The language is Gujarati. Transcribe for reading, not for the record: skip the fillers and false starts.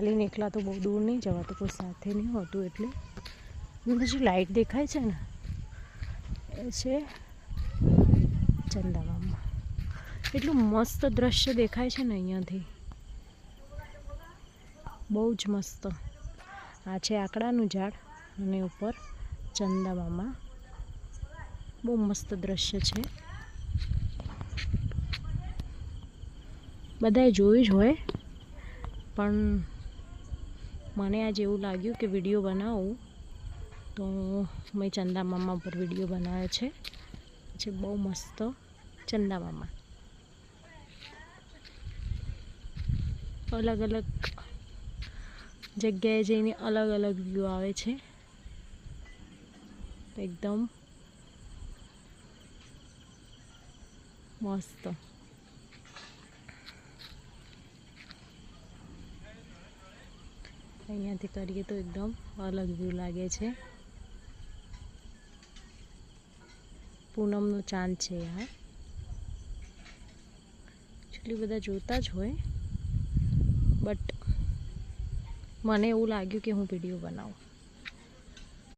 ચાલીને એકલા તો બહુ દૂર નહીં જવાતું, કોઈ સાથે નહીં હોતું એટલે. જે લાઇટ દેખાય છે ને એ છે ચંદામામા. એટલું મસ્ત દ્રશ્ય દેખાય છે ને અહીંયાથી, બહુ જ મસ્ત. આ છે આકડાનું ઝાડ અને ઉપર ચંદામામા. બહુ મસ્ત દ્રશ્ય છે. બધાએ જોયું જ હોય, પણ મને આજે એવું લાગ્યું કે વિડીયો બનાવું, તો મેં ચંદામામા પર વિડીયો બનાવ્યો છે. બહુ મસ્ત ચંદામામા. અલગ અલગ જગ્યાએ જઈને અલગ અલગ વ્યૂ આવે છે. એકદમ મસ્ત. અહીંયાથી કરીએ તો એકદમ અલગ વ્યૂ લાગે છે. પૂનમનો ચાંદ છે યાર. એટલી બધા જોતા જ હોય, બટ મને એવું લાગ્યું કે હું વિડીયો બનાવું.